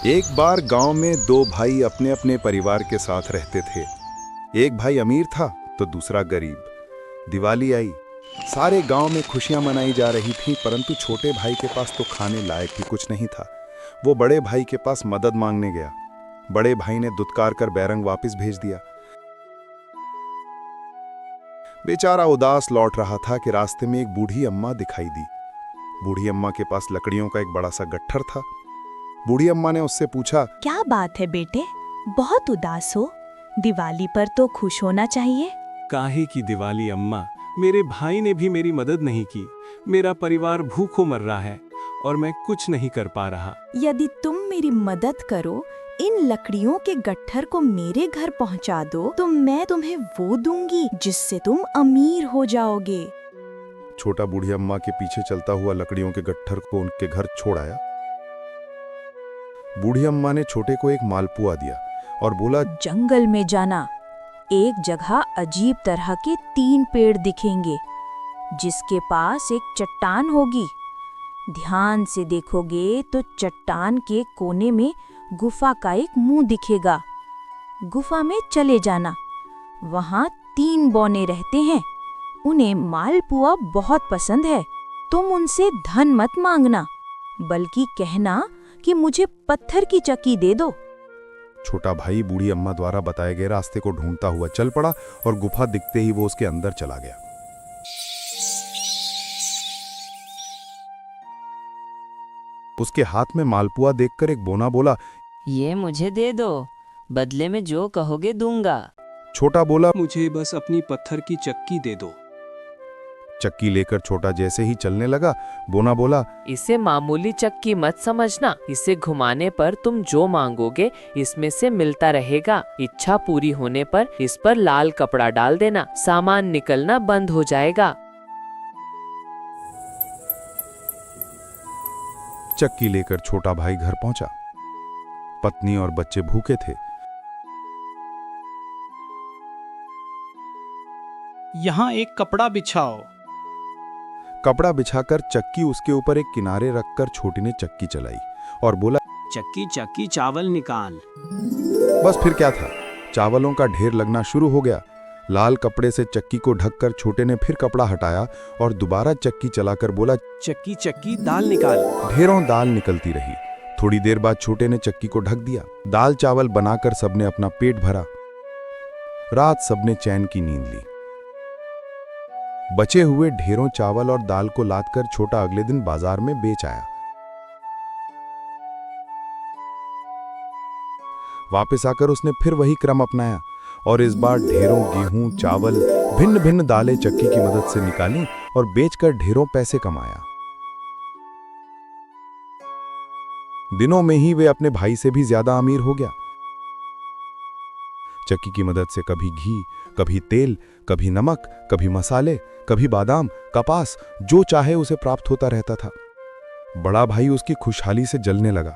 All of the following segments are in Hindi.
एक बार गांव में दो भाई अपने अपने परिवार के साथ रहते थे। एक भाई अमीर था तो दूसरा गरीब। दिवाली आई, सारे गांव में खुशियां मनाई जा रही थीं, परंतु छोटे भाई के पास तो खाने लायक भी कुछ नहीं था। वो बड़े भाई के पास मदद मांगने गया। बड़े भाई ने दुत्कार कर बैरंग वापस भेज दिया। बेचारा उदास लौट रहा था कि रास्ते में एक बूढ़ी अम्मा दिखाई दी। बूढ़ी अम्मा के पास लकड़ियों का एक बड़ा सा गट्ठर था। बूढ़ी अम्मा ने उससे पूछा, क्या बात है बेटे, बहुत उदास हो? दिवाली पर तो खुश होना चाहिए। काहे की दिवाली अम्मा, मेरे भाई ने भी मेरी मदद नहीं की। मेरा परिवार भूखों मर रहा है और मैं कुछ नहीं कर पा रहा। यदि तुम मेरी मदद करो, इन लकड़ियों के गट्ठर को मेरे घर पहुंचा दो, तो मैं तुम्हें वो दूंगी जिससे तुम अमीर हो जाओगे। छोटा बूढ़ी अम्मा के पीछे चलता हुआ लकड़ियों के गट्ठर को उनके घर छोड़ आया। बूढ़ी अम्मा ने छोटे को एक मालपुआ दिया और बोला, जंगल में जाना, एक जगह अजीब तरह के 3 पेड़ दिखेंगे, जिसके पास एक चट्टान होगी। ध्यान से देखोगे तो चट्टान के कोने में गुफा का एक मुंह दिखेगा। गुफा में चले जाना, वहाँ 3 बौने रहते हैं। उन्हें मालपुआ बहुत पसंद है। तुम उनसे धन मत मांगना, बल्कि कहना कि मुझे पत्थर की चक्की दे दो। छोटा भाई बूढ़ी अम्मा द्वारा बताए गए रास्ते को ढूंढता हुआ चल पड़ा और गुफा दिखते ही वो उसके अंदर चला गया। उसके हाथ में मालपुआ देखकर एक बोना बोला, ये मुझे दे दो, बदले में जो कहोगे दूंगा। छोटा बोला, मुझे बस अपनी पत्थर की चक्की दे दो। चक्की लेकर छोटा जैसे ही चलने लगा, बोना बोला, इसे मामूली चक्की मत समझना। इसे घुमाने पर तुम जो मांगोगे इसमें से मिलता रहेगा। इच्छा पूरी होने पर इस पर लाल कपड़ा डाल देना, सामान निकलना बंद हो जाएगा। चक्की लेकर छोटा भाई घर पहुंचा। पत्नी और बच्चे भूखे थे। यहाँ एक कपड़ा बिछाओ। कपड़ा बिछाकर चक्की उसके ऊपर एक किनारे रखकर छोटी ने चक्की चलाई और बोला, चक्की चक्की चावल निकाल। बस फिर क्या था, चावलों का ढेर लगना शुरू हो गया। लाल कपड़े से चक्की को ढककर छोटे ने फिर कपड़ा हटाया और दोबारा चक्की चलाकर बोला, चक्की चक्की दाल निकाल। ढेरों दाल निकलती रही। थोड़ी देर बाद छोटे ने चक्की को ढक दिया। दाल चावल बनाकर सबने अपना पेट भरा। रात सबने चैन की नींद ली। बचे हुए ढेरों चावल और दाल को लादकर छोटा अगले दिन बाजार में बेच आया। वापस आकर उसने फिर वही क्रम अपनाया और इस बार ढेरों गेहूं, चावल, भिन्न भिन्न दालें चक्की की मदद से निकाली और बेचकर ढेरों पैसे कमाया। दिनों में ही वे अपने भाई से भी ज्यादा अमीर हो गया। चक्की की मदद से कभी घी, कभी तेल, कभी नमक, कभी मसाले, कभी बादाम, कपास, जो चाहे उसे प्राप्त होता रहता था। बड़ा भाई उसकी खुशहाली से जलने लगा।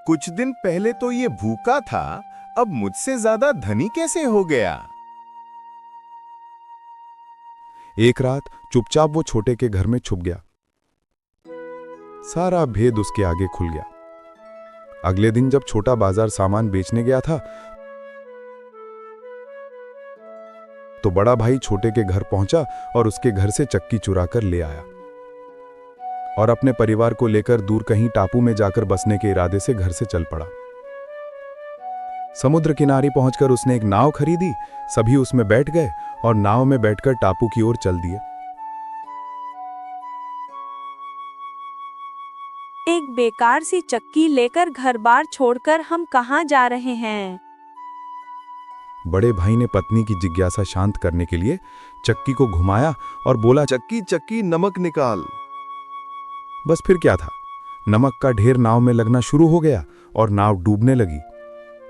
कुछ दिन पहले तो ये भूखा था, अब मुझसे ज्यादा धनी कैसे हो गया? एक रात चुपचाप वो छोटे के घर में छुप गया। सारा भेद उसके आगे खुल गया। अगले दिन जब छोटा बाजार सामान बेचने गया था, तो बड़ा भाई छोटे के घर पहुंचा और उसके घर से चक्की चुरा कर ले आया और अपने परिवार को लेकर दूर कहीं टापू में जाकर बसने के इरादे से घर से चल पड़ा। समुद्र किनारे पहुंचकर उसने एक नाव खरीदी। सभी उसमें बैठ गए और नाव में बैठकर टापू की ओर चल दिए। एक बेकार सी चक्की लेकर घर-बार छोड़कर हम कहाँ जा रहे हैं? बड़े भाई ने पत्नी की जिज्ञासा शांत करने के लिए चक्की को घुमाया और बोला, चक्की चक्की नमक निकाल। बस फिर क्या था, नमक का ढेर नाव में लगना शुरू हो गया और नाव डूबने लगी।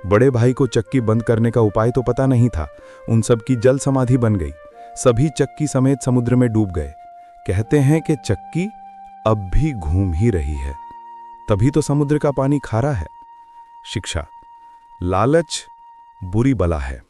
बड़े भाई को चक्की बंद करने का उपाय तो पता नहीं था। उन सब की जल समाधि बन गई। सभी चक्की समेत समुद्र में डूब गए। कहते हैं कि चक्की अब भी घूम ही रही है, तभी तो समुद्र का पानी खारा है। शिक्षा, लालच बुरी बला है।